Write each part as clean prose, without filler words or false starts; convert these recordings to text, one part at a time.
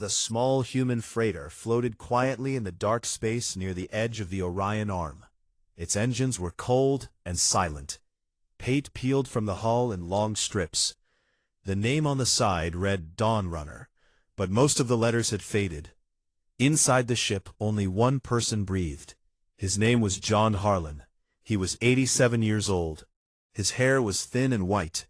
The small human freighter floated quietly in the dark space near the edge of the Orion Arm. Its engines were cold and silent. Paint peeled from the hull in long strips. The name on the side read Dawn Runner, but most of the letters had faded. Inside the ship, only one person breathed. His name was John Harlan. He was 87 years old. His hair was thin and white.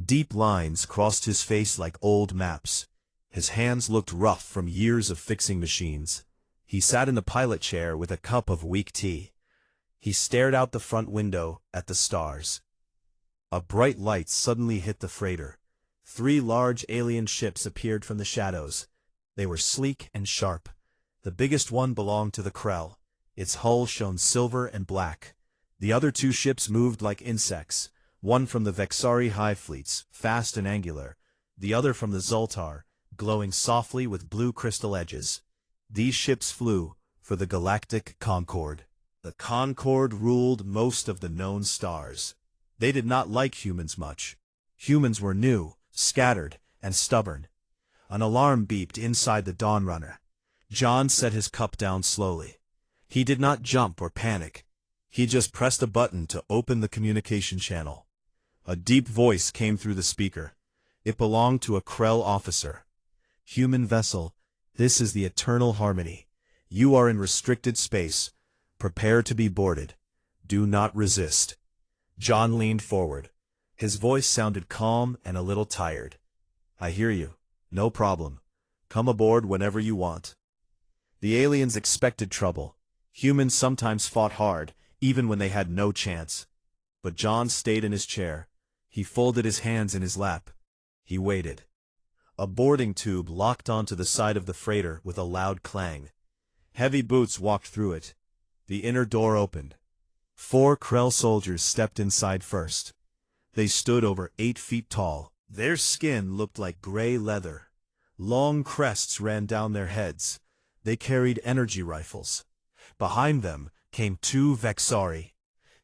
Deep lines crossed his face like old maps. His hands looked rough from years of fixing machines. He sat in the pilot chair with a cup of weak tea. He stared out the front window at the stars. A bright light suddenly hit the freighter. 3 large alien ships appeared from the shadows. They were sleek and sharp. The biggest one belonged to the Krell. Its hull shone silver and black. The other 2 ships moved like insects, one from the Vexari Hive fleets, fast and angular, the other from the Zoltar, glowing softly with blue crystal edges. These ships flew for the Galactic Concord. The Concord ruled most of the known stars. They did not like humans much. Humans were new, scattered, and stubborn. An alarm beeped inside the Dawn Runner. John set his cup down slowly. He did not jump or panic. He just pressed a button to open the communication channel. A deep voice came through the speaker. It belonged to a Krell officer. "Human vessel, this is the Eternal Harmony. You are in restricted space. Prepare to be boarded. Do not resist." John leaned forward. His voice sounded calm and a little tired. "I hear you. No problem. Come aboard whenever you want." The aliens expected trouble. Humans sometimes fought hard, even when they had no chance. But John stayed in his chair. He folded his hands in his lap. He waited. A boarding tube locked onto the side of the freighter with a loud clang. Heavy boots walked through it. The inner door opened. 4 Krell soldiers stepped inside first. They stood over 8 feet tall. Their skin looked like gray leather. Long crests ran down their heads. They carried energy rifles. Behind them came 2 Vexari.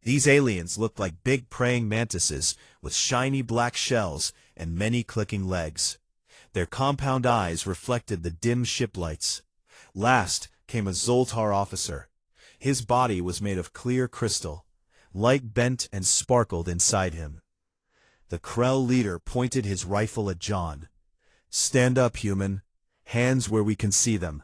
These aliens looked like big praying mantises with shiny black shells and many clicking legs. Their compound eyes reflected the dim ship lights. Last came a Zoltar officer. His body was made of clear crystal. Light bent and sparkled inside him. The Krell leader pointed his rifle at John. "Stand up, human. Hands where we can see them."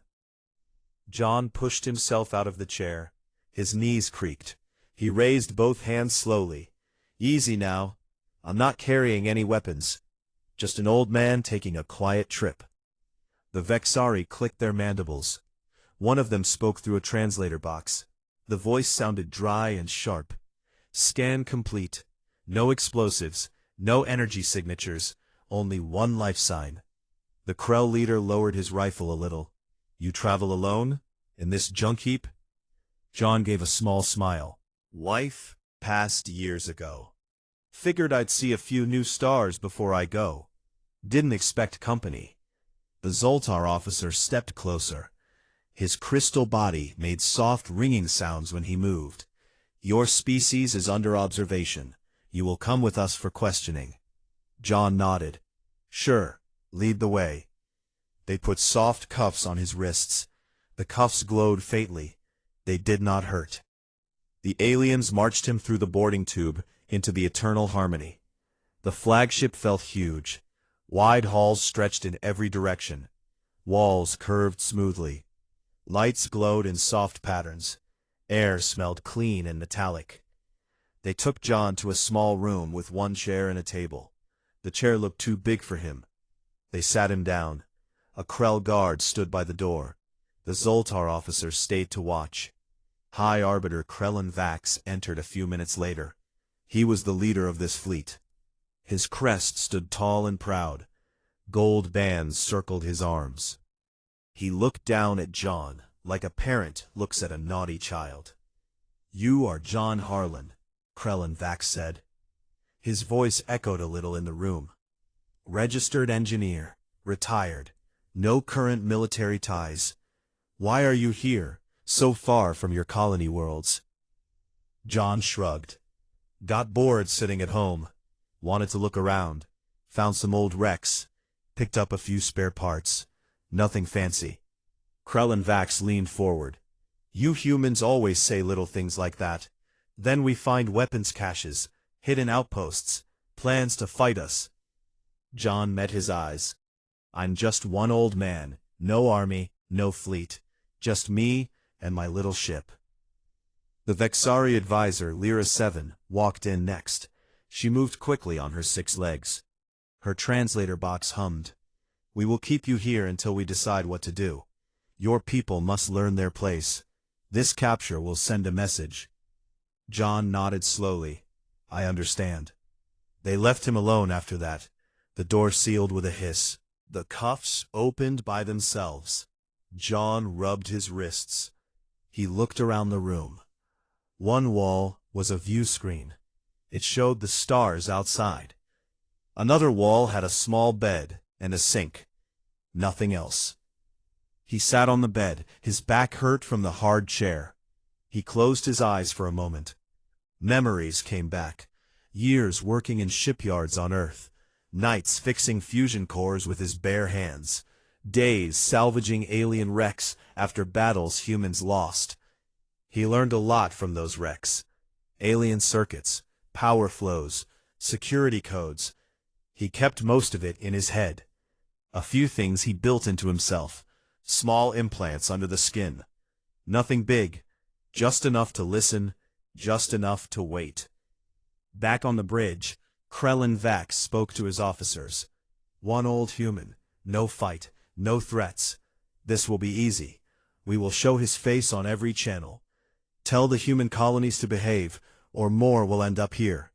John pushed himself out of the chair. His knees creaked. He raised both hands slowly. "Easy now. I'm not carrying any weapons. Just an old man taking a quiet trip." The Vexari clicked their mandibles. One of them spoke through a translator box. The voice sounded dry and sharp. "Scan complete. No explosives, no energy signatures, only one life sign." The Krell leader lowered his rifle a little. "You travel alone? In this junk heap?" John gave a small smile. "Wife passed years ago. Figured I'd see a few new stars before I go. Didn't expect company." The Zoltar officer stepped closer. His crystal body made soft ringing sounds when he moved. "Your species is under observation. You will come with us for questioning." John nodded. "Sure, lead the way." They put soft cuffs on his wrists. The cuffs glowed faintly. They did not hurt. The aliens marched him through the boarding tube into the Eternal Harmony. The flagship felt huge. Wide halls stretched in every direction. Walls curved smoothly. Lights glowed in soft patterns. Air smelled clean and metallic. They took John to a small room with 1 chair and a table. The chair looked too big for him. They sat him down. A Krell guard stood by the door. The Zoltar officer stayed to watch. High Arbiter Krellin Vax entered a few minutes later. He was the leader of this fleet. His crest stood tall and proud. Gold bands circled his arms. He looked down at John, like a parent looks at a naughty child. "You are John Harlan," Krellin Vax said. His voice echoed a little in the room. "Registered engineer, retired, no current military ties. Why are you here, so far from your colony worlds?" John shrugged. "Got bored sitting at home. Wanted to look around. Found some old wrecks. Picked up a few spare parts. Nothing fancy. Krell and Vax leaned forward. You humans always say little things like that. Then we find weapons caches, hidden outposts, plans to fight us. John met his eyes. I'm just one old man, no army, no fleet. Just me and my little ship. The Vexari advisor, Lyra 7, walked in next. She moved quickly on her 6 legs. Her translator box hummed. We will keep you here until we decide what to do. Your people must learn their place. This capture will send a message. John nodded slowly. I understand. They left him alone after that. The door sealed with a hiss. The cuffs opened by themselves. John rubbed his wrists. He looked around the room. One wall was a view screen. It showed the stars outside. Another wall had a small bed and a sink. Nothing else. He sat on the bed, his back hurt from the hard chair. He closed his eyes for a moment. Memories came back. Years working in shipyards on Earth. Nights fixing fusion cores with his bare hands. Days salvaging alien wrecks after battles humans lost. He learned a lot from those wrecks. Alien circuits, power flows, security codes. He kept most of it in his head. A few things he built into himself. Small implants under the skin. Nothing big, just enough to listen, just enough to wait. Back on the bridge, Krell and Vax spoke to his officers. One old human, no fight, no threats. This will be easy. We will show his face on every channel. Tell the human colonies to behave, or more will end up here.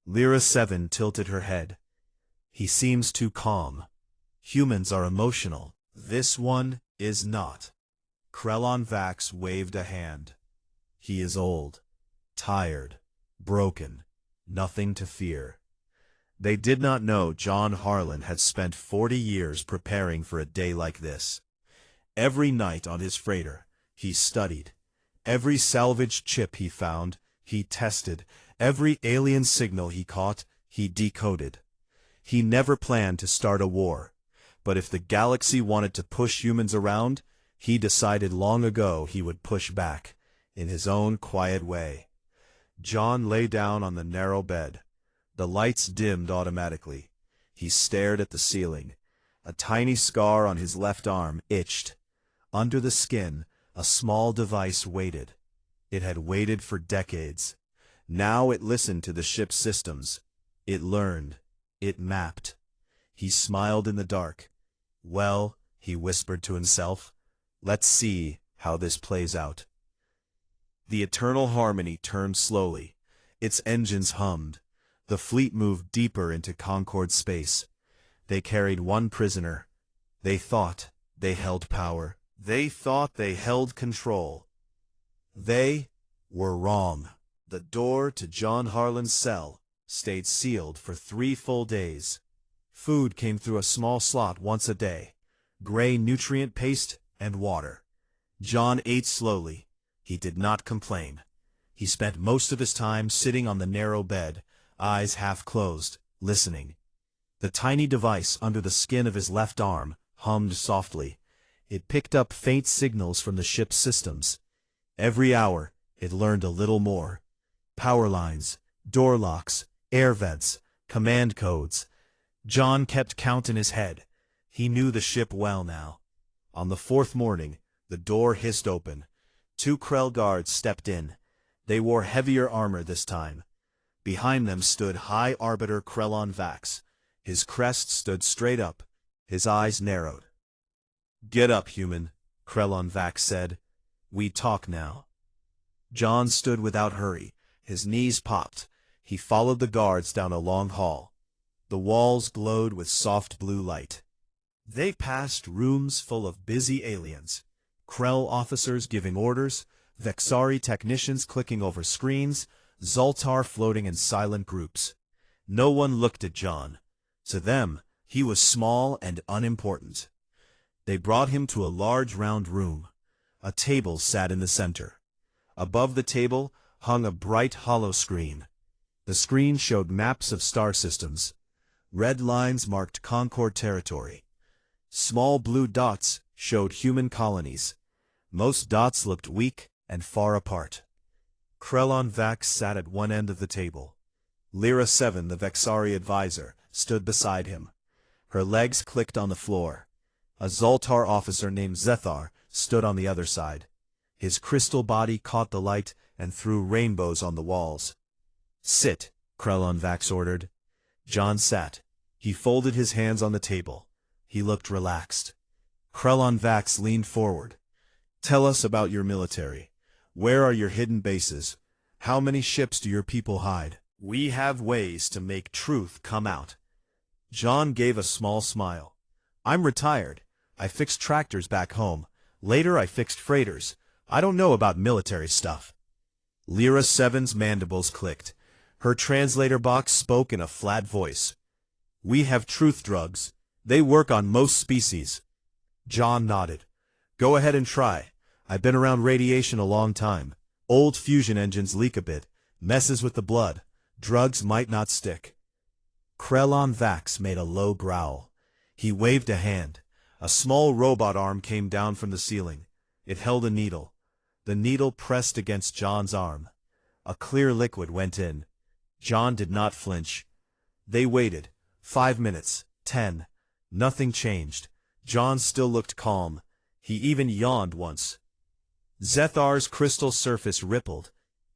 Lyra 7 tilted her head. He seems too calm. Humans are emotional. This one is not. Krellon Vax waved a hand. He is old, tired, broken, nothing to fear. They did not know John Harlan had spent 40 years preparing for a day like this. Every night on his freighter, he studied. Every salvaged chip he found, he tested. Every alien signal he caught, he decoded. He never planned to start a war. But if the galaxy wanted to push humans around, he decided long ago he would push back, in his own quiet way. John lay down on the narrow bed. The lights dimmed automatically. He stared at the ceiling. A tiny scar on his left arm itched. Under the skin, a small device waited. It had waited for decades. Now it listened to the ship's systems. It learned. It mapped. He smiled in the dark. Well, he whispered to himself, let's see how this plays out. The Eternal Harmony turned slowly. Its engines hummed. The fleet moved deeper into Concord space. They carried one prisoner. They thought they held power. They thought they held control. They were wrong. The door to John Harlan's cell stayed sealed for 3 full days. Food came through a small slot once a day. Gray nutrient paste and water. John ate slowly. He did not complain. He spent most of his time sitting on the narrow bed, eyes half closed, listening. The tiny device under the skin of his left arm hummed softly. It picked up faint signals from the ship's systems. Every hour, it learned a little more. Power lines, door locks, air vents, command codes. John kept count in his head. He knew the ship well now. On the 4th morning, the door hissed open. 2 Krell guards stepped in. They wore heavier armor this time. Behind them stood High Arbiter Krellon Vax. His crest stood straight up. His eyes narrowed. Get up, human, Krellon Vax said. We talk now. John stood without hurry. His knees popped. He followed the guards down a long hall. The walls glowed with soft blue light. They passed rooms full of busy aliens. Krell officers giving orders, Vexari technicians clicking over screens, Zoltar floating in silent groups. No one looked at John. To them, he was small and unimportant. They brought him to a large round room. A table sat in the center. Above the table hung a bright hollow screen. The screen showed maps of star systems. Red lines marked Concord territory. Small blue dots showed human colonies. Most dots looked weak and far apart. Krellon Vax sat at one end of the table. Lyra 7, the Vexari advisor, stood beside him. Her legs clicked on the floor. A Zoltar officer named Zethar stood on the other side. His crystal body caught the light and threw rainbows on the walls. "Sit," Krellon Vax ordered. John sat. He folded his hands on the table. He looked relaxed. Krellon Vax leaned forward. "Tell us about your military. Where are your hidden bases? How many ships do your people hide? We have ways to make truth come out." John gave a small smile. "I'm retired. I fixed tractors back home. Later I fixed freighters. I don't know about military stuff." Lyra 7's mandibles clicked. Her translator box spoke in a flat voice. "We have truth drugs. They work on most species." John nodded. "Go ahead and try. I've been around radiation a long time. Old fusion engines leak a bit, messes with the blood. Drugs might not stick." Krellon Vax made a low growl. He waved a hand. A small robot arm came down from the ceiling. It held a needle. The needle pressed against John's arm. A clear liquid went in. John did not flinch. They waited. 5 minutes. 10. Nothing changed. John still looked calm. He even yawned once. Zethar's crystal surface rippled.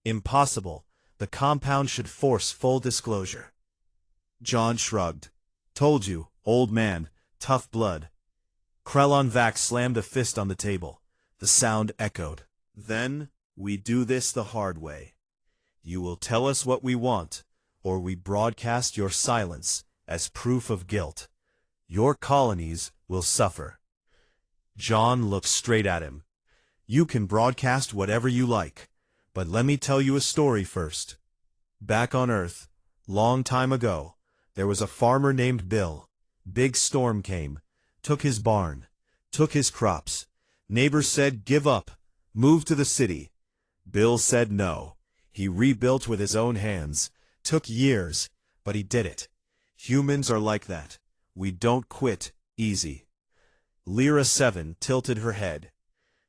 "Impossible. The compound should force full disclosure." John shrugged. "Told you, old man. Tough blood." Krellon Vax slammed a fist on the table. The sound echoed. "Then, we do this the hard way. You will tell us what we want, or we broadcast your silence as proof of guilt. Your colonies will suffer." John looked straight at him. "You can broadcast whatever you like, but let me tell you a story first. Back on Earth, long time ago, there was a farmer named Bill. Big storm came, took his barn, took his crops. Neighbors said give up, move to the city. Bill said no. He rebuilt with his own hands. Took years, but he did it. Humans are like that. We don't quit easy." Lyra 7 tilted her head.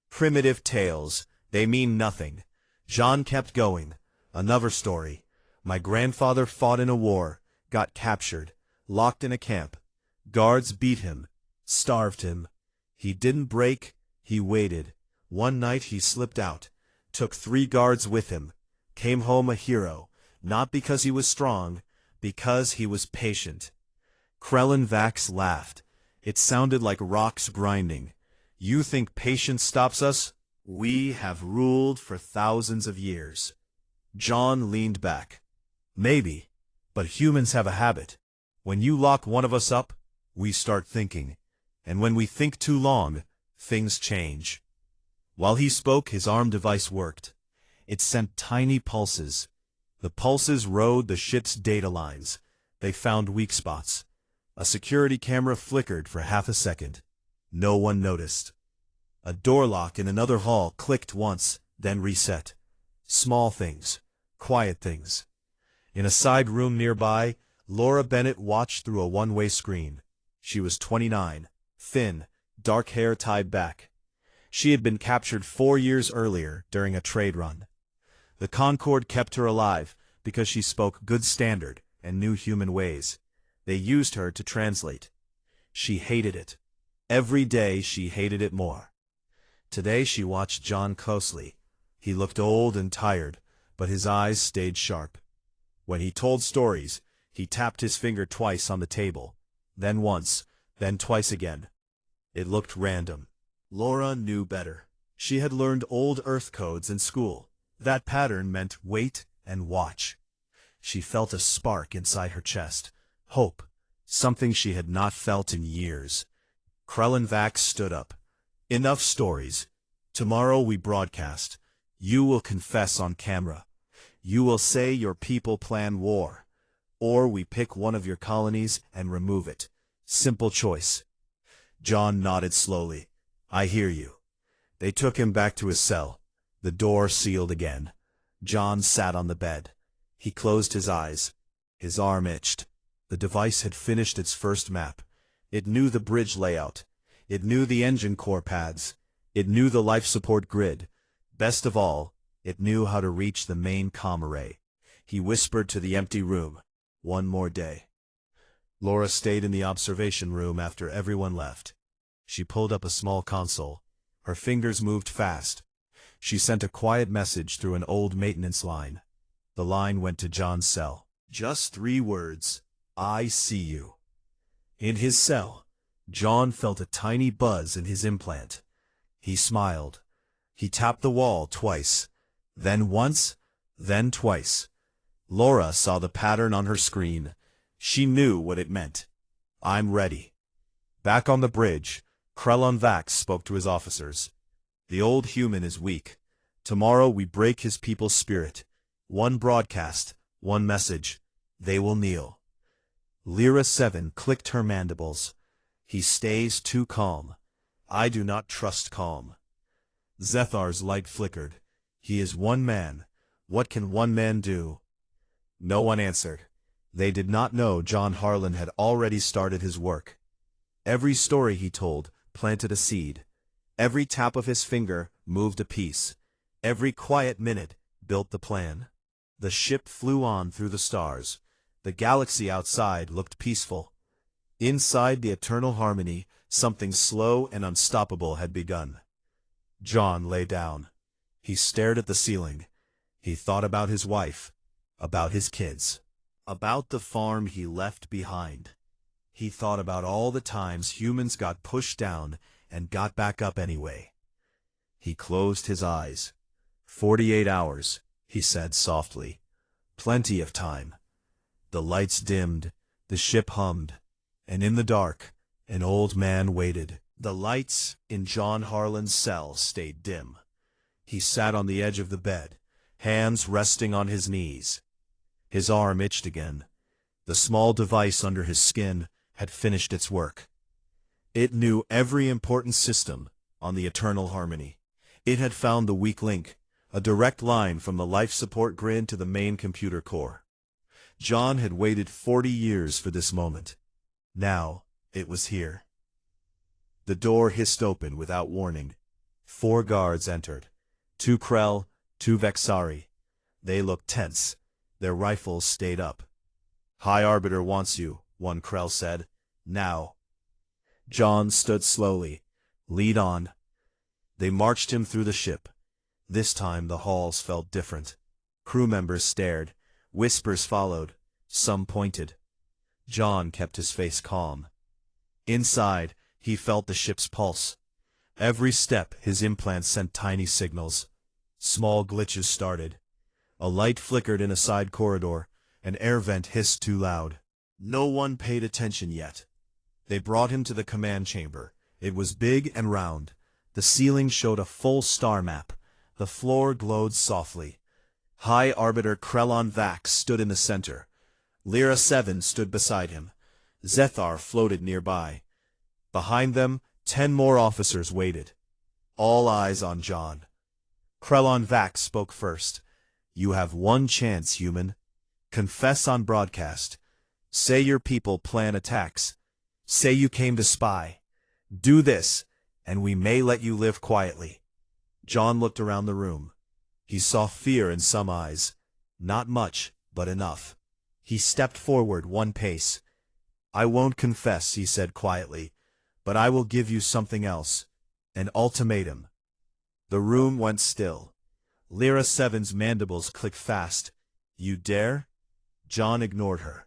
"Primitive tales, they mean nothing." John kept going. "Another story. My grandfather fought in a war, got captured, locked in a camp. Guards beat him, starved him. He didn't break, he waited. One night he slipped out, took 3 guards with him, came home a hero, not because he was strong, because he was patient." Krellon Vax laughed. It sounded like rocks grinding. "You think patience stops us? We have ruled for thousands of years." John leaned back. "Maybe, but humans have a habit. When you lock one of us up, we start thinking. And when we think too long, things change." While he spoke, his arm device worked. It sent tiny pulses. The pulses rode the ship's data lines. They found weak spots. A security camera flickered for half a second. No one noticed. A door lock in another hall clicked once, then reset. Small things. Quiet things. In a side room nearby, Laura Bennett watched through a one-way screen. She was 29, thin, dark hair tied back. She had been captured 4 years earlier during a trade run. The Concord kept her alive because she spoke good standard and knew human ways. They used her to translate. She hated it. Every day she hated it more. Today she watched John closely. He looked old and tired, but his eyes stayed sharp. When he told stories, he tapped his finger twice on the table, then once, then twice again. It looked random. Laura knew better. She had learned old Earth codes in school. That pattern meant wait and watch. She felt a spark inside her chest. Hope. Something she had not felt in years. Krellon Vax stood up. "Enough stories. Tomorrow we broadcast. You will confess on camera. You will say your people plan war. Or we pick one of your colonies and remove it. Simple choice." John nodded slowly. "I hear you." They took him back to his cell. The door sealed again. John sat on the bed. He closed his eyes. His arm itched. The device had finished its first map. It knew the bridge layout. It knew the engine core pads. It knew the life support grid. Best of all, it knew how to reach the main comm array. He whispered to the empty room, "One more day." Laura stayed in the observation room after everyone left. She pulled up a small console. Her fingers moved fast. She sent a quiet message through an old maintenance line. The line went to John's cell. Just 3 words. "I see you." In his cell, John felt a tiny buzz in his implant. He smiled. He tapped the wall twice. Then once, then twice. Laura saw the pattern on her screen. She knew what it meant. "I'm ready." Back on the bridge, Krellon Vax spoke to his officers. "The old human is weak. Tomorrow we break his people's spirit. One broadcast, one message. They will kneel." Lyra 7 clicked her mandibles. "He stays too calm. I do not trust calm." Zethar's light flickered. "He is one man. What can one man do?" No one answered. They did not know John Harlan had already started his work. Every story he told planted a seed. Every tap of his finger moved a piece. Every quiet minute built the plan. The ship flew on through the stars. The galaxy outside looked peaceful. Inside the eternal harmony, something slow and unstoppable had begun. John lay down. He stared at the ceiling. He thought about his wife, about his kids, about the farm he left behind. He thought about all the times humans got pushed down and got back up anyway. He closed his eyes. 48 hours, he said softly. Plenty of time. The lights dimmed, the ship hummed, and in the dark, an old man waited. The lights in John Harlan's cell stayed dim. He sat on the edge of the bed, hands resting on his knees. His arm itched again. The small device under his skin had finished its work. It knew every important system on the eternal harmony. It had found the weak link, a direct line from the life support grid to the main computer core. John had waited 40 years for this moment. Now, it was here. The door hissed open without warning. 4 guards entered. 2 Krell, 2 Vexari. They looked tense. Their rifles stayed up. "High Arbiter wants you," one Krell said. "Now." John stood slowly. "Lead on." They marched him through the ship. This time the halls felt different. Crew members stared. Whispers followed. Some pointed. John kept his face calm. Inside, he felt the ship's pulse. Every step, his implants sent tiny signals. Small glitches started. A light flickered in a side corridor. An air vent hissed too loud. No one paid attention yet. They brought him to the command chamber. It was big and round. The ceiling showed a full star map. The floor glowed softly. High Arbiter Krellon Vax stood in the center. Lyra 7 stood beside him. Zethar floated nearby. Behind them, 10 more officers waited. All eyes on John. Krellon Vax spoke first. "You have one chance, human. Confess on broadcast. Say your people plan attacks. Say you came to spy. Do this, and we may let you live quietly." John looked around the room. He saw fear in some eyes. Not much, but enough. He stepped forward 1 pace. "I won't confess," he said quietly, "but I will give you something else. An ultimatum." The room went still. Lyra 7's mandibles clicked fast. "You dare?" John ignored her.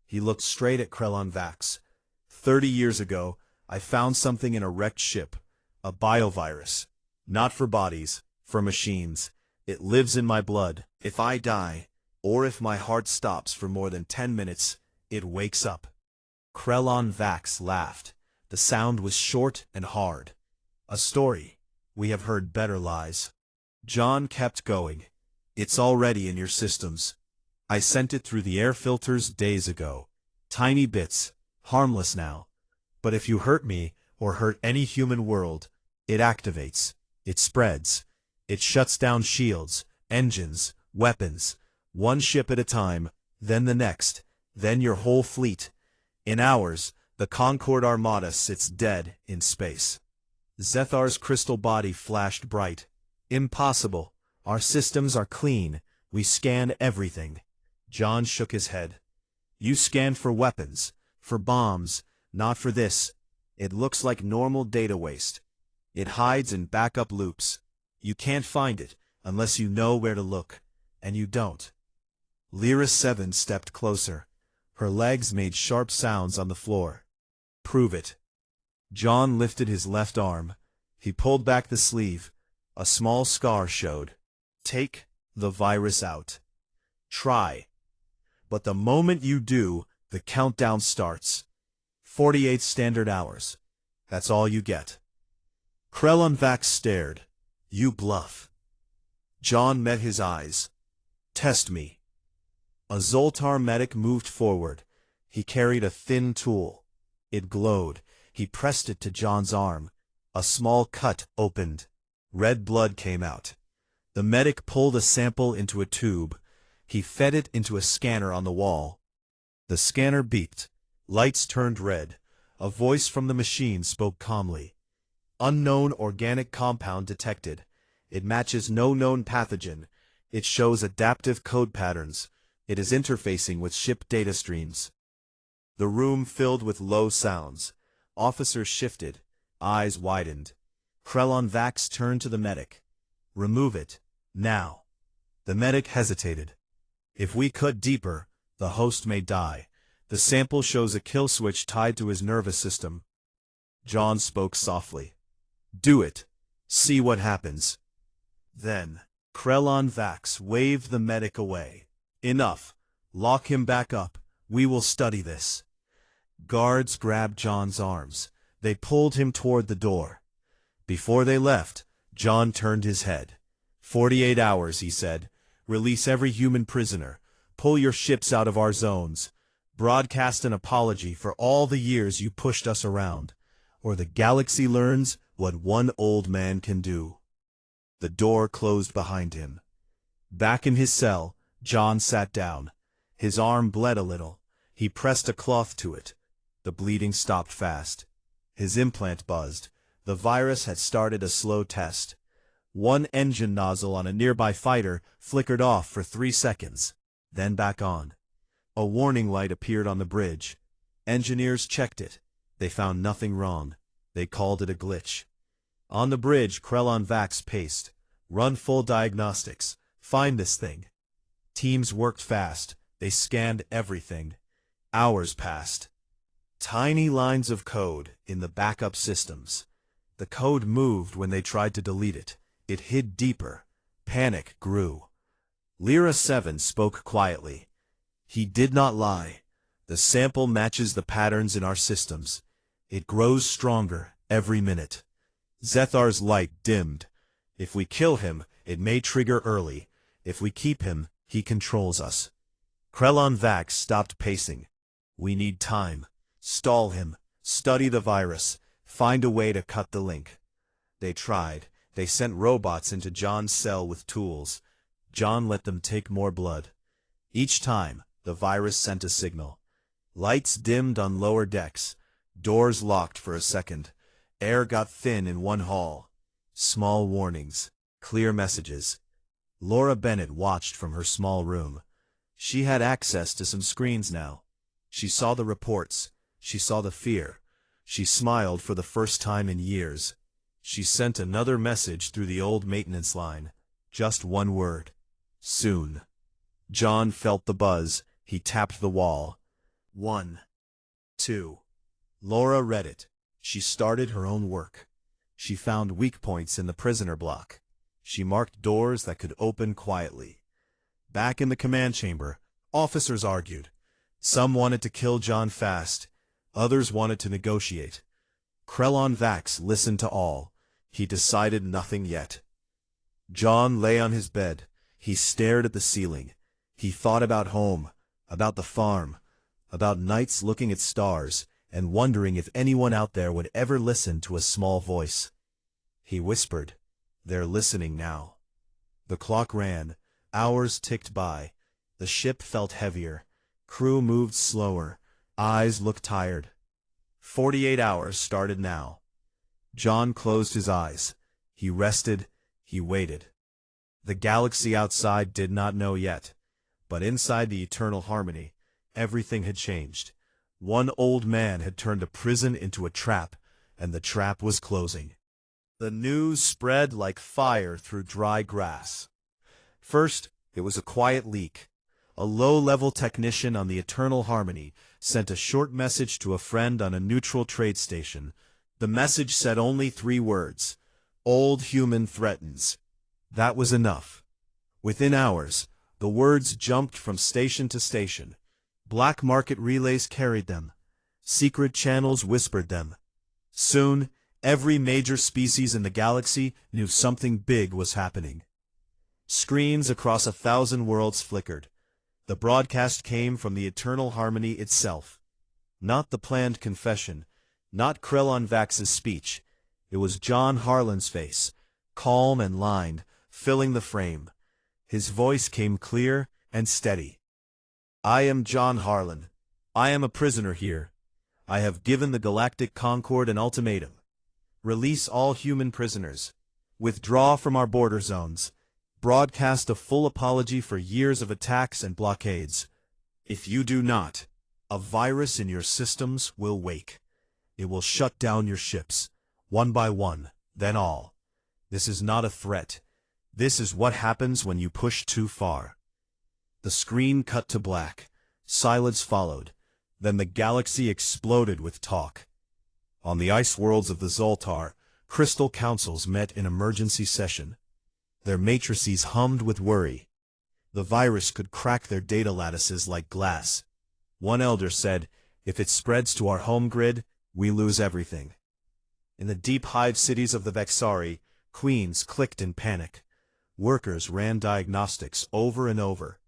He looked straight at Krellon Vax. 30 years ago, I found something in a wrecked ship. A biovirus. Not for bodies, for machines. It lives in my blood. If I die, or if my heart stops for more than 10 minutes, it wakes up. Krellon Vax laughed. The sound was short and hard. "A story. We have heard better lies." John kept going. "It's already in your systems. I sent it through the air filters days ago. Tiny bits, harmless now. But if you hurt me, or hurt any human world, it activates. It spreads. It shuts down shields, engines, weapons. One ship at a time, then the next, then your whole fleet. In hours, The Concorde Armada sits dead in space. Zethar's crystal body flashed bright. Impossible. Our systems are clean. We scan everything. John shook his head. You scanned for weapons, for bombs, not for this. It looks like normal data waste. It hides in backup loops. You can't find it unless you know where to look, and you don't. Lyra 7 stepped closer. Her legs made sharp sounds on the floor. Prove it. John lifted his left arm. He pulled back the sleeve. A small scar showed. Take the virus out. Try. But the moment you do, the countdown starts. 48 standard hours. That's all you get. Krellon Vax stared. You bluff. John met his eyes. Test me. A Zoltar medic moved forward. He carried a thin tool. It glowed. He pressed it to John's arm. A small cut opened. Red blood came out. The medic pulled a sample into a tube. He fed it into a scanner on the wall. The scanner beeped. Lights turned red. A voice from the machine spoke calmly. Unknown organic compound detected. It matches no known pathogen. It shows adaptive code patterns. It is interfacing with ship data streams. The room filled with low sounds. Officers shifted. Eyes widened. Krellon Vax turned to the medic. Remove it. Now. The medic hesitated. If we cut deeper, the host may die. The sample shows a kill switch tied to his nervous system. John spoke softly. Do it. See what happens. Then, Krellon Vax waved the medic away. Enough. Lock him back up. We will study this. Guards grabbed John's arms. They pulled him toward the door. Before they left, John turned his head. 48 hours, he said. Release every human prisoner. Pull your ships out of our zones. Broadcast an apology for all the years you pushed us around. Or the galaxy learns what one old man can do. The door closed behind him. Back in his cell, John sat down. His arm bled a little. He pressed a cloth to it. The bleeding stopped fast. His implant buzzed. The virus had started a slow test. One engine nozzle on a nearby fighter flickered off for 3 seconds, then back on. A warning light appeared on the bridge. Engineers checked it. They found nothing wrong. They called it a glitch. On the bridge, Krellon Vax paced. Run full diagnostics. Find this thing. Teams worked fast. They scanned everything. Hours passed. Tiny lines of code in the backup systems. The code moved when they tried to delete it. It hid deeper. Panic grew. Lyra 7 spoke quietly. He did not lie. The sample matches the patterns in our systems. It grows stronger every minute. Zethar's light dimmed. If we kill him, it may trigger early. If we keep him, he controls us. Krellon Vax stopped pacing. We need time. Stall him. Study the virus. Find a way to cut the link. They tried. They sent robots into John's cell with tools. John let them take more blood. Each time, the virus sent a signal. Lights dimmed on lower decks. Doors locked for a second. Air got thin in one hall. Small warnings. Clear messages. Laura Bennett watched from her small room. She had access to some screens now. She saw the reports. She saw the fear. She smiled for the first time in years. She sent another message through the old maintenance line. Just one word. Soon. John felt the buzz. He tapped the wall. 1, 2. Laura read it. She started her own work. She found weak points in the prisoner block. She marked doors that could open quietly. Back in the command chamber, officers argued. Some wanted to kill John fast. Others wanted to negotiate. Krellon Vax listened to all. He decided nothing yet. John lay on his bed. He stared at the ceiling. He thought about home, about the farm, about nights looking at stars, and wondering if anyone out there would ever listen to a small voice. He whispered, "They're listening now." The clock ran. Hours ticked by. The ship felt heavier. Crew moved slower. Eyes looked tired. 48 hours started now. John closed his eyes. He rested, he waited. The galaxy outside did not know yet, but inside the eternal harmony, everything had changed. One old man had turned a prison into a trap, and the trap was closing. The news spread like fire through dry grass. First, it was a quiet leak. A low-level technician on the Eternal Harmony sent a short message to a friend on a neutral trade station. The message said only 3 words: "Old human threatens." That was enough. Within hours, the words jumped from station to station. Black market relays carried them. Secret channels whispered them. Soon, every major species in the galaxy knew something big was happening. Screens across 1,000 worlds flickered. The broadcast came from the Eternal Harmony itself. Not the planned confession, not Krellon Vax's speech. It was John Harlan's face, calm and lined, filling the frame. His voice came clear and steady. "I am John Harlan. I am a prisoner here. I have given the Galactic Concord an ultimatum. Release all human prisoners. Withdraw from our border zones. Broadcast a full apology for years of attacks and blockades. If you do not, a virus in your systems will wake. It will shut down your ships, one by one, then all. This is not a threat. This is what happens when you push too far." The screen cut to black. Silence followed. Then the galaxy exploded with talk. On the ice worlds of the Zoltar, crystal councils met in emergency session. Their matrices hummed with worry. The virus could crack their data lattices like glass. One elder said, "If it spreads to our home grid, we lose everything." In the deep hive cities of the Vexari, queens clicked in panic. Workers ran diagnostics over and over.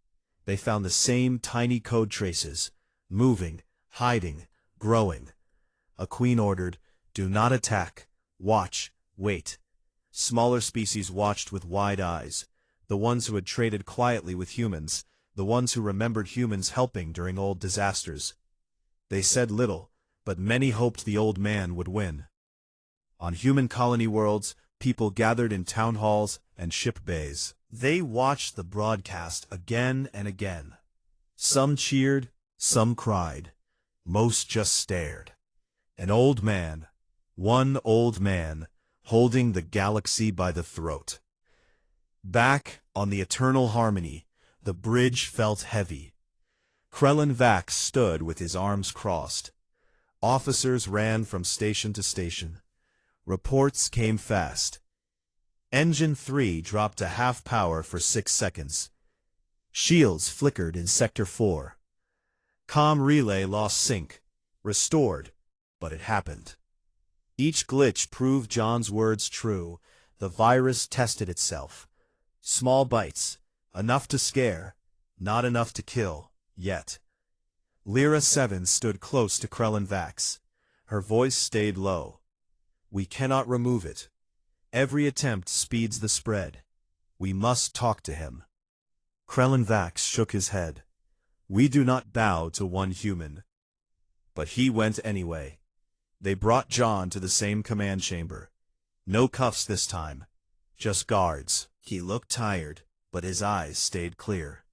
They found the same tiny code traces, moving, hiding, growing. A queen ordered, "Do not attack. Watch, wait." Smaller species watched with wide eyes, the ones who had traded quietly with humans, the ones who remembered humans helping during old disasters. They said little, but many hoped the old man would win. On human colony worlds, people gathered in town halls and ship bays. They watched the broadcast again and again. Some cheered, some cried. Most just stared. An old man, one old man, holding the galaxy by the throat. Back on the Eternal Harmony, the bridge felt heavy. Krellon Vax stood with his arms crossed. Officers ran from station to station. Reports came fast. Engine 3 dropped to half power for 6 seconds. Shields flickered in Sector 4. Comm relay lost sync. Restored, but it happened. Each glitch proved John's words true. The virus tested itself. Small bites, enough to scare, not enough to kill, yet. Lyra 7 stood close to Krellon Vax. Her voice stayed low. "We cannot remove it. Every attempt speeds the spread. We must talk to him." Krellon Vax shook his head. "We do not bow to one human." But he went anyway. They brought John to the same command chamber. No cuffs this time. Just guards. He looked tired, but his eyes stayed clear.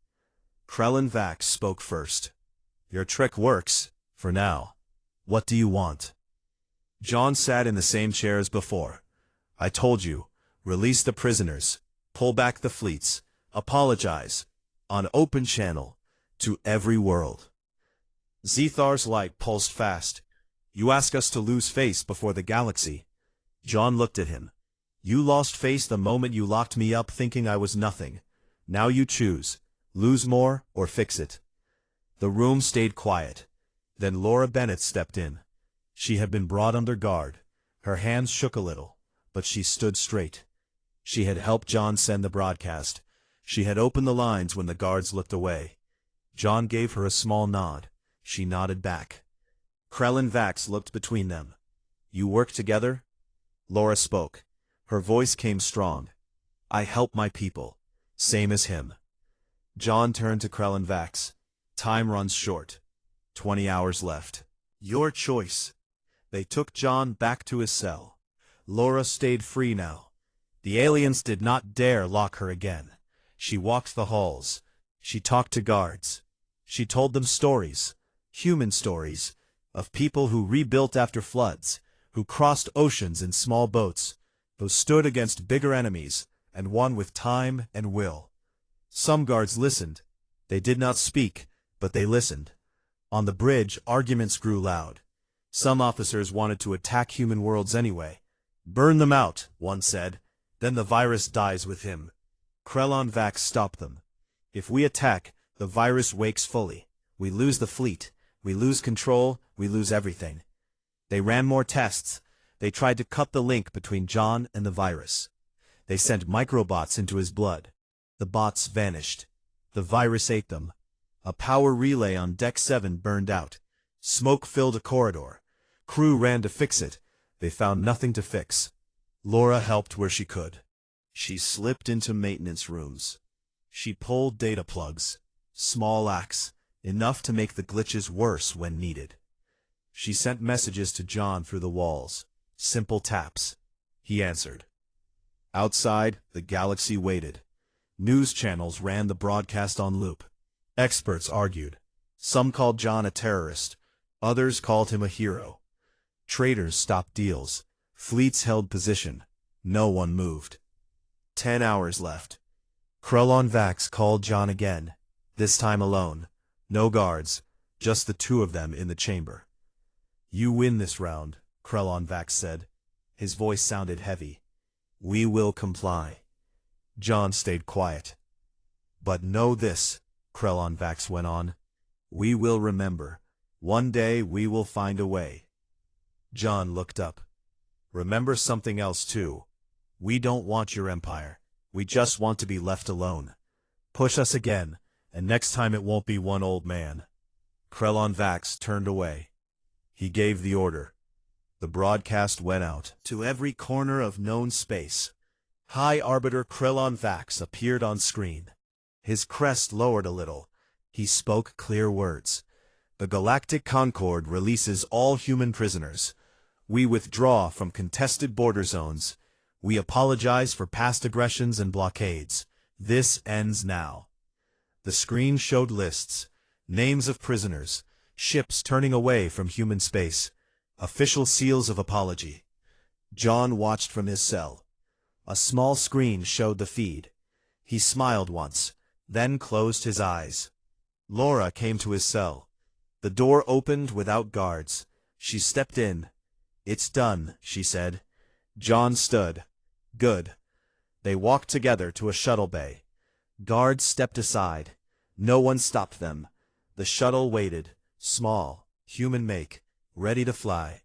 Krellon Vax spoke first. "Your trick works, for now. What do you want?" John sat in the same chair as before. "I told you, release the prisoners, pull back the fleets, apologize, on open channel, to every world." Zethar's light pulsed fast. "You ask us to lose face before the galaxy." John looked at him. "You lost face the moment you locked me up thinking I was nothing. Now you choose, lose more or fix it." The room stayed quiet. Then Laura Bennett stepped in. She had been brought under guard. Her hands shook a little, but she stood straight. She had helped John send the broadcast. She had opened the lines when the guards looked away. John gave her a small nod. She nodded back. Krellon Vax looked between them. "You work together?" Laura spoke. Her voice came strong. "I help my people. Same as him." John turned to Krellon Vax. "Time runs short. 20 hours left. Your choice. They took John back to his cell. Laura stayed free now. The aliens did not dare lock her again. She walked the halls. She talked to guards. She told them stories, human stories, of people who rebuilt after floods, who crossed oceans in small boats, who stood against bigger enemies, and won with time and will. Some guards listened. They did not speak, but they listened. On the bridge, arguments grew loud. Some officers wanted to attack human worlds anyway. "Burn them out," one said. "Then the virus dies with him." Krellon Vax stopped them. "If we attack, the virus wakes fully. We lose the fleet. We lose control. We lose everything." They ran more tests. They tried to cut the link between John and the virus. They sent microbots into his blood. The bots vanished. The virus ate them. A power relay on Deck 7 burned out. Smoke filled a corridor. Crew ran to fix it. They found nothing to fix. Laura helped where she could. She slipped into maintenance rooms. She pulled data plugs. Small acts, enough to make the glitches worse when needed. She sent messages to John through the walls. Simple taps. He answered. Outside, the galaxy waited. News channels ran the broadcast on loop. Experts argued. Some called John a terrorist. Others called him a hero. Traders stopped deals. Fleets held position. No one moved. 10 hours left. Krellon Vax called John again. This time alone. No guards. Just the two of them in the chamber. "You win this round," Krellon Vax said. His voice sounded heavy. "We will comply." John stayed quiet. "But know this," Krellon Vax went on. "We will remember. One day we will find a way." John looked up. "Remember something else too. We don't want your empire. We just want to be left alone. Push us again, and next time it won't be one old man." Krellon Vax turned away. He gave the order. The broadcast went out to every corner of known space. High Arbiter Krellon Vax appeared on screen. His crest lowered a little. He spoke clear words. "The Galactic Concord releases all human prisoners. We withdraw from contested border zones. We apologize for past aggressions and blockades. This ends now." The screen showed lists, names of prisoners, ships turning away from human space, official seals of apology. John watched from his cell. A small screen showed the feed. He smiled once, then closed his eyes. Laura came to his cell. The door opened without guards. She stepped in. "It's done," she said. John stood. "Good." They walked together to a shuttle bay. Guards stepped aside. No one stopped them. The shuttle waited, small, human make, ready to fly.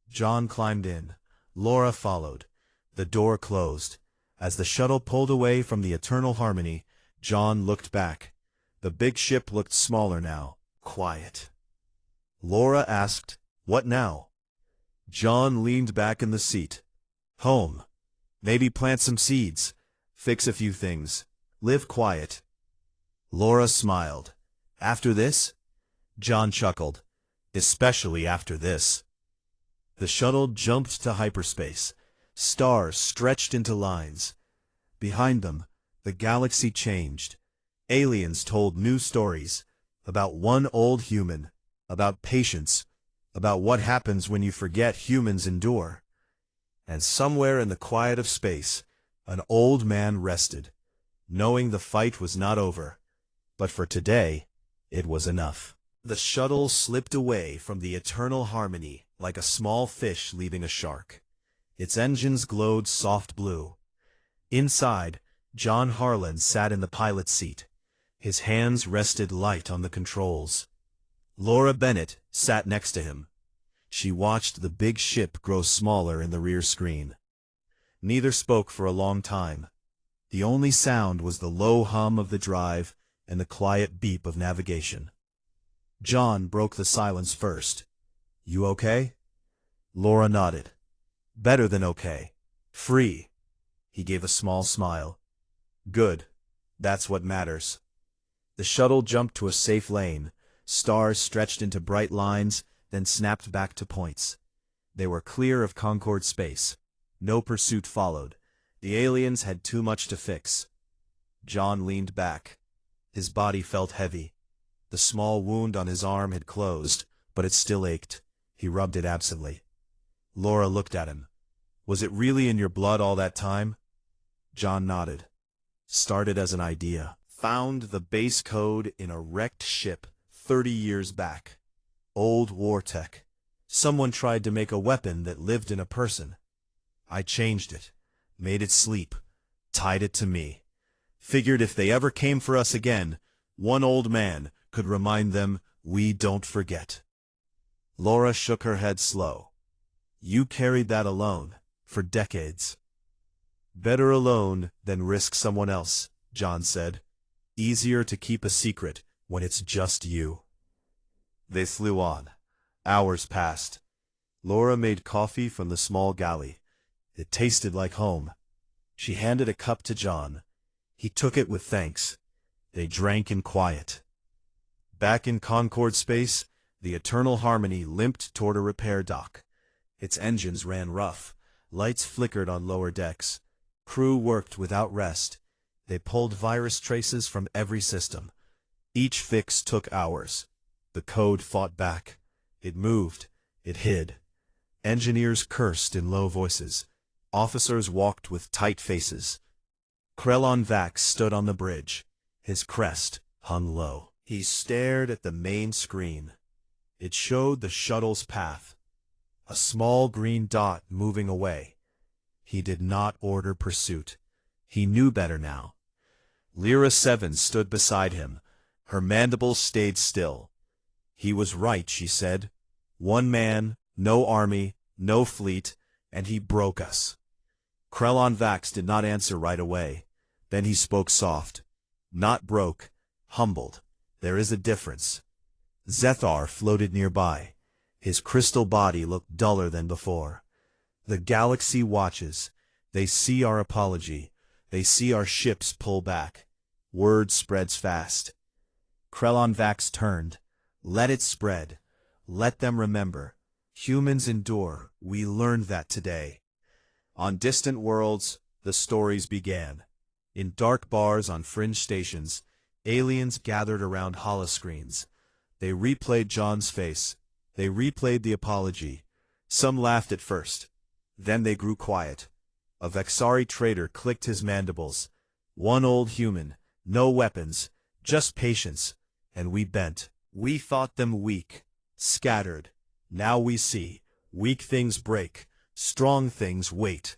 John climbed in. Laura followed. The door closed. As the shuttle pulled away from the eternal harmony, John looked back. The big ship looked smaller now, quiet. Laura asked, "What now?" John leaned back in the seat. "Home. Maybe plant some seeds. Fix a few things. Live quiet." Laura smiled. "After this?" John chuckled. "Especially after this." The shuttle jumped to hyperspace. Stars stretched into lines. Behind them, the galaxy changed. Aliens told new stories. About one old human. About patience. About what happens when you forget humans endure. And somewhere in the quiet of space, an old man rested, knowing the fight was not over. But for today, it was enough. The shuttle slipped away from the eternal harmony like a small fish leaving a shark. Its engines glowed soft blue. Inside, John Harlan sat in the pilot's seat. His hands rested light on the controls. Laura Bennett sat next to him. She watched the big ship grow smaller in the rear screen. Neither spoke for a long time. The only sound was the low hum of the drive and the quiet beep of navigation. John broke the silence first. "You okay?" Laura nodded. "Better than okay. Free." He gave a small smile. "Good. That's what matters." The shuttle jumped to a safe lane. Stars stretched into bright lines, then snapped back to points. They were clear of Concord space. No pursuit followed. The aliens had too much to fix. John leaned back. His body felt heavy. The small wound on his arm had closed, but it still ached. He rubbed it absently. Laura looked at him. Was it really in your blood all that time? John nodded. Started as an idea. Found the base code in a wrecked ship 30 years back. Old war tech. Someone tried to make a weapon that lived in a person. I changed it, made it sleep, tied it to me. Figured if they ever came for us again, one old man could remind them we don't forget. Laura shook her head slow. You carried that alone, for decades. Better alone than risk someone else, John said. Easier to keep a secret when it's just you. They flew on. Hours passed. Laura made coffee from the small galley. It tasted like home. She handed a cup to John. He took it with thanks. They drank in quiet. Back in Concord space, the Eternal Harmony limped toward a repair dock. Its engines ran rough. Lights flickered on lower decks. Crew worked without rest. They pulled virus traces from every system. Each fix took hours. The code fought back. It moved. It hid. Engineers cursed in low voices. Officers walked with tight faces. Krellon Vax stood on the bridge. His crest hung low. He stared at the main screen. It showed the shuttle's path. A small green dot moving away. He did not order pursuit. He knew better now. Lyra 7 stood beside him. Her mandibles stayed still. He was right, she said. One man, no army, no fleet, and he broke us. Krellon Vax did not answer right away. Then he spoke soft. Not broke, humbled. There is a difference. Zethar floated nearby. His crystal body looked duller than before. The galaxy watches. They see our apology. They see our ships pull back. Word spreads fast. Krellon Vax turned. Let it spread. Let them remember. Humans endure. We learned that today. On distant worlds, the stories began. In dark bars on fringe stations, aliens gathered around holoscreens. They replayed John's face. They replayed the apology. Some laughed at first. Then they grew quiet. A Vexari trader clicked his mandibles. One old human, no weapons, just patience, and we bent. We thought them weak, scattered. Now we see, weak things break, strong things wait.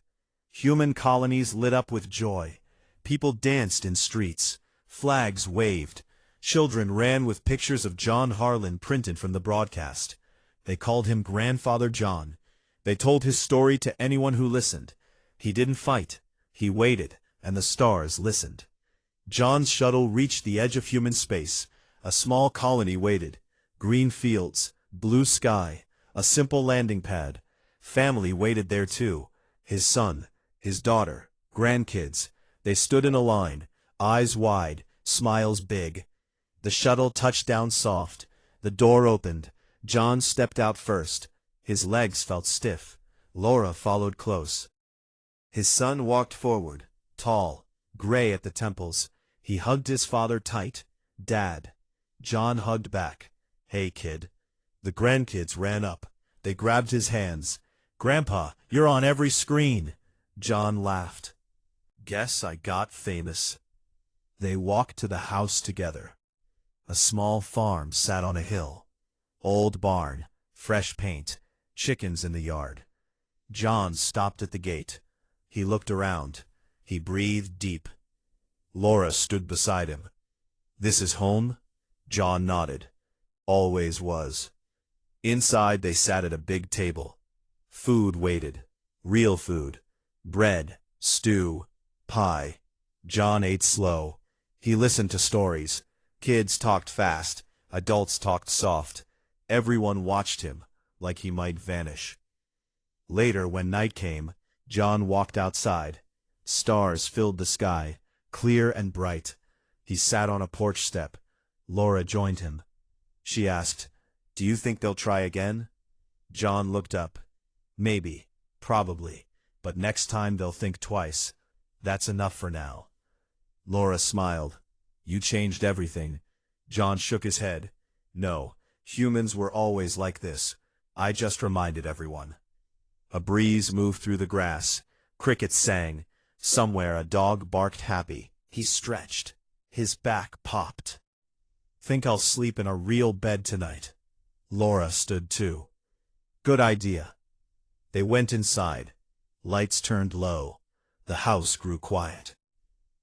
Human colonies lit up with joy. People danced in streets. Flags waved. Children ran with pictures of John Harlan printed from the broadcast. They called him Grandfather John. They told his story to anyone who listened. He didn't fight. He waited, and the stars listened. John's shuttle reached the edge of human space. A small colony waited. Green fields, blue sky, a simple landing pad. Family waited there too. His son, his daughter, grandkids. They stood in a line, eyes wide, smiles big. The shuttle touched down soft. The door opened. John stepped out first. His legs felt stiff. Laura followed close. His son walked forward, tall, gray at the temples. He hugged his father tight. Dad. John hugged back. Hey, kid. The grandkids ran up. They grabbed his hands. Grandpa, you're on every screen. John laughed. Guess I got famous. They walked to the house together. A small farm sat on a hill. Old barn, fresh paint, chickens in the yard. John stopped at the gate. He looked around. He breathed deep. Laura stood beside him. This is home? John nodded. Always was. Inside they sat at a big table. Food waited. Real food. Bread, stew, pie. John ate slow. He listened to stories. Kids talked fast. Adults talked soft. Everyone watched him, like he might vanish. Later, when night came, John walked outside. Stars filled the sky, clear and bright. He sat on a porch step. Laura joined him. She asked, "Do you think they'll try again?" John looked up. Maybe. Probably. But next time they'll think twice. That's enough for now. Laura smiled. You changed everything. John shook his head. No, humans were always like this. I just reminded everyone. A breeze moved through the grass. Crickets sang. Somewhere a dog barked happy. He stretched. His back popped. Think I'll sleep in a real bed tonight. Laura stood too. Good idea. They went inside. Lights turned low. The house grew quiet.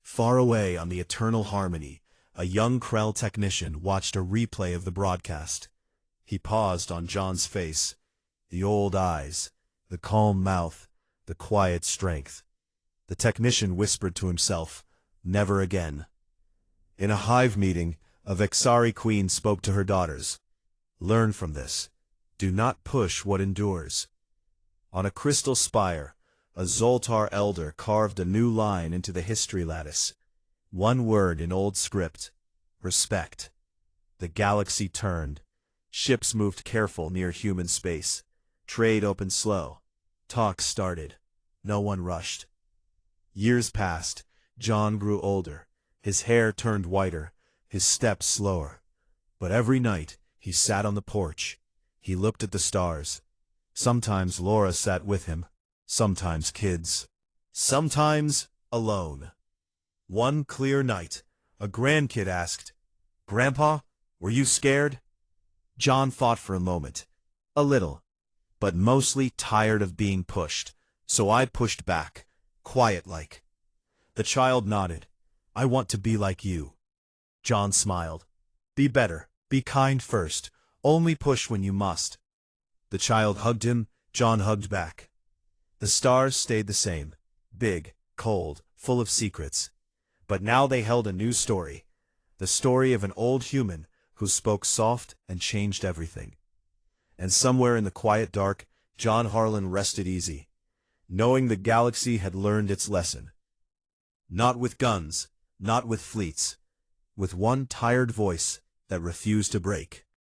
Far away on the Eternal Harmony, a young Krell technician watched a replay of the broadcast. He paused on John's face. The old eyes, the calm mouth, the quiet strength. The technician whispered to himself, never again. In a hive meeting, a Vexari queen spoke to her daughters. Learn from this. Do not push what endures. On a crystal spire, a Zoltar elder carved a new line into the history lattice. One word in old script. Respect. The galaxy turned. Ships moved careful near human space. Trade opened slow. Talks started. No one rushed. Years passed. John grew older. His hair turned whiter, his steps slower. But every night, he sat on the porch. He looked at the stars. Sometimes Laura sat with him. Sometimes kids. Sometimes alone. One clear night, a grandkid asked, Grandpa, were you scared? John thought for a moment. A little. But mostly tired of being pushed. So I pushed back, quiet-like. The child nodded. I want to be like you. John smiled. Be better. Be kind first. Only push when you must. The child hugged him. John hugged back. The stars stayed the same. Big, cold, full of secrets. But now they held a new story. The story of an old human who spoke soft and changed everything. And somewhere in the quiet dark, John Harlan rested easy, knowing the galaxy had learned its lesson. Not with guns, not with fleets, with one tired voice that refused to break.